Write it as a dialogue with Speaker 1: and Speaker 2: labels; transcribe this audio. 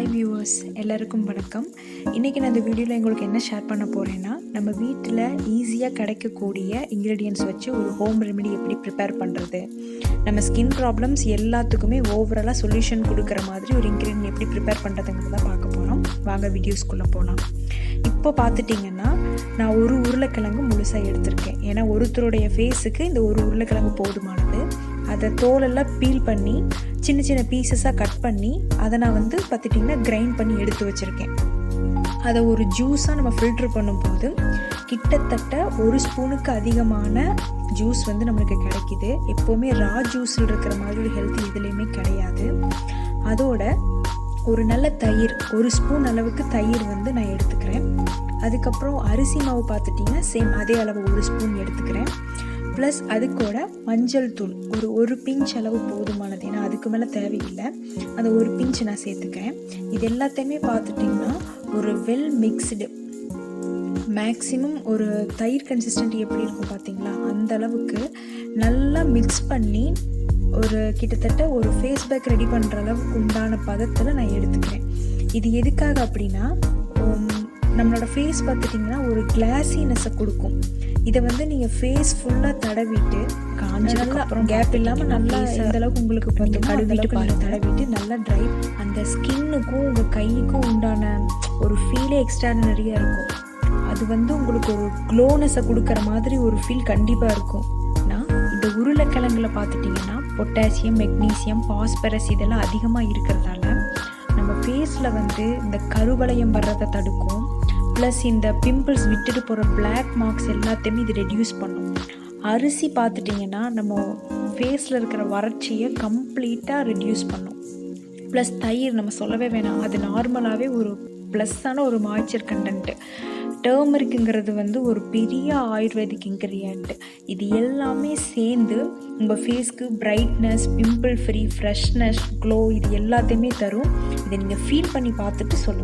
Speaker 1: Hi viewers, எல்லாருக்கும் வணக்கம். இன்றைக்கி நான் இந்த வீடியோவில் உங்களுக்கு என்ன ஷேர் பண்ண போகிறேன்னா, நம்ம வீட்டில் ஈஸியாக கிடைக்கக்கூடிய இன்க்ரீடியன்ட்ஸ் வச்சு ஒரு ஹோம் ரெமெடி எப்படி ப்ரிப்பேர் பண்ணுறது, நம்ம ஸ்கின் ப்ராப்ளம்ஸ் எல்லாத்துக்குமே ஓவராலாக சொல்யூஷன் கொடுக்குற மாதிரி ஒரு இன்க்ரீடியன்ட் எப்படி ப்ரிப்பேர் பண்ணுறதுங்கிறத பார்க்க போகிறோம். வாங்க வீடியோஸ்குள்ளே போகலாம். இப்போ பார்த்துட்டிங்கன்னா நான் ஒரு உருளைக்கிழங்கு முழுசாக எடுத்திருக்கேன். ஏன்னா ஒருத்தருடைய ஃபேஸுக்கு இந்த ஒரு உருளைக்கிழங்கு போதுமானது. அதை தோலெல்லாம் பீல் பண்ணி சின்ன சின்ன பீசஸாக கட் பண்ணி அதை நான் பார்த்துட்டிங்கன்னா கிரைண்ட் பண்ணி எடுத்து வச்சுருக்கேன். அதை ஒரு ஜூஸாக நம்ம ஃபில்ட்ரு பண்ணும்போது கிட்டத்தட்ட ஒரு ஸ்பூனுக்கு அதிகமான ஜூஸ் நம்மளுக்கு கிடைக்கிது. எப்போவுமே ரா ஜூஸில் இருக்கிற மாதிரி ஒரு ஹெல்த்தி எதுலேயுமே கிடையாது. அதோட ஒரு நல்ல தயிர், ஒரு ஸ்பூன் அளவுக்கு தயிர் நான் எடுத்துக்கிறேன். அதுக்கப்புறம் அரிசி மாவு பார்த்துட்டிங்கன்னா சேம் அதே அளவு ஒரு ஸ்பூன் எடுத்துக்கிறேன். ப்ளஸ் அது கூட மஞ்சள் தூள் ஒரு பிஞ்ச் அளவு போதுமானது, ஏன்னா அதுக்கு மேலே தேவையில்லை. அந்த ஒரு பிஞ்ச் நான் சேர்த்துக்கிறேன். இது எல்லாத்தையுமே பார்த்துட்டிங்கன்னா ஒரு வெல் மிக்ஸ்டு, மேக்ஸிமம் ஒரு தயிர் கன்சிஸ்டன்ட் எப்படி இருக்கும் பார்த்தீங்களா, அந்த அளவுக்கு நல்லா மிக்ஸ் பண்ணி ஒரு கிட்டத்தட்ட ஒரு ஃபேஸ் பேக் ரெடி பண்ணுற அளவுக்கு உண்டான பதத்தில் நான் எடுத்துக்கிறேன். இது எதுக்காக அப்படின்னா, நம்மளோட ஃபேஸ் பார்த்துட்டிங்கன்னா ஒரு கிளாஸினஸை கொடுக்கும். இதை நீங்கள் ஃபேஸ் ஃபுல்லாக தடவிட்டு காஞ்சதுக்கு அப்புறம் கேப் இல்லாமல் நல்லா இந்த அளவுக்கு உங்களுக்கு கழுவிட்டு தடவிட்டு நல்லா ட்ரை, அந்த ஸ்கின்னுக்கும் உங்கள் கைக்கும் உண்டான ஒரு ஃபீலே எக்ஸ்ட்ராடினரியாக இருக்கும். அது உங்களுக்கு ஒரு க்ளோனஸை கொடுக்குற மாதிரி ஒரு ஃபீல் கண்டிப்பாக இருக்கும். இந்த உருளைக்கிழங்குல பார்த்துட்டிங்கன்னா பொட்டாசியம், மெக்னீசியம், பாஸ்பரஸ் இதெல்லாம் அதிகமாக இருக்கிறதால நம்ம ஃபேஸில் இந்த கருவளையம் வர்றதை தடுக்கும். ப்ளஸ் இந்த பிம்பிள்ஸ் விட்டுட்டு போகிற பிளாக் மார்க்ஸ் எல்லாத்தையுமே இது ரெடியூஸ் பண்ணும். அரிசி பார்த்துட்டிங்கன்னா நம்ம ஃபேஸில் இருக்கிற வறட்சியை கம்ப்ளீட்டாக ரெடியூஸ் பண்ணும். ப்ளஸ் தயிர் நம்ம சொல்லவே வேணாம், அது நார்மலாகவே ஒரு ப்ளஸ்ஸான ஒரு மாய்ச்சர் கண்டென்ட்டு. டர்மரிக்குங்கிறது ஒரு பெரிய ஆயுர்வேதிக் இன்க்ரீடியன்ட். இது எல்லாமே சேர்ந்து உங்கள் ஃபேஸ்க்கு brightness, pimple free, freshness, glow இது எல்லாத்தையுமே தரும். இதை நீங்கள் ஃபீல் பண்ணி பார்த்துட்டு சொல்லுங்கள்.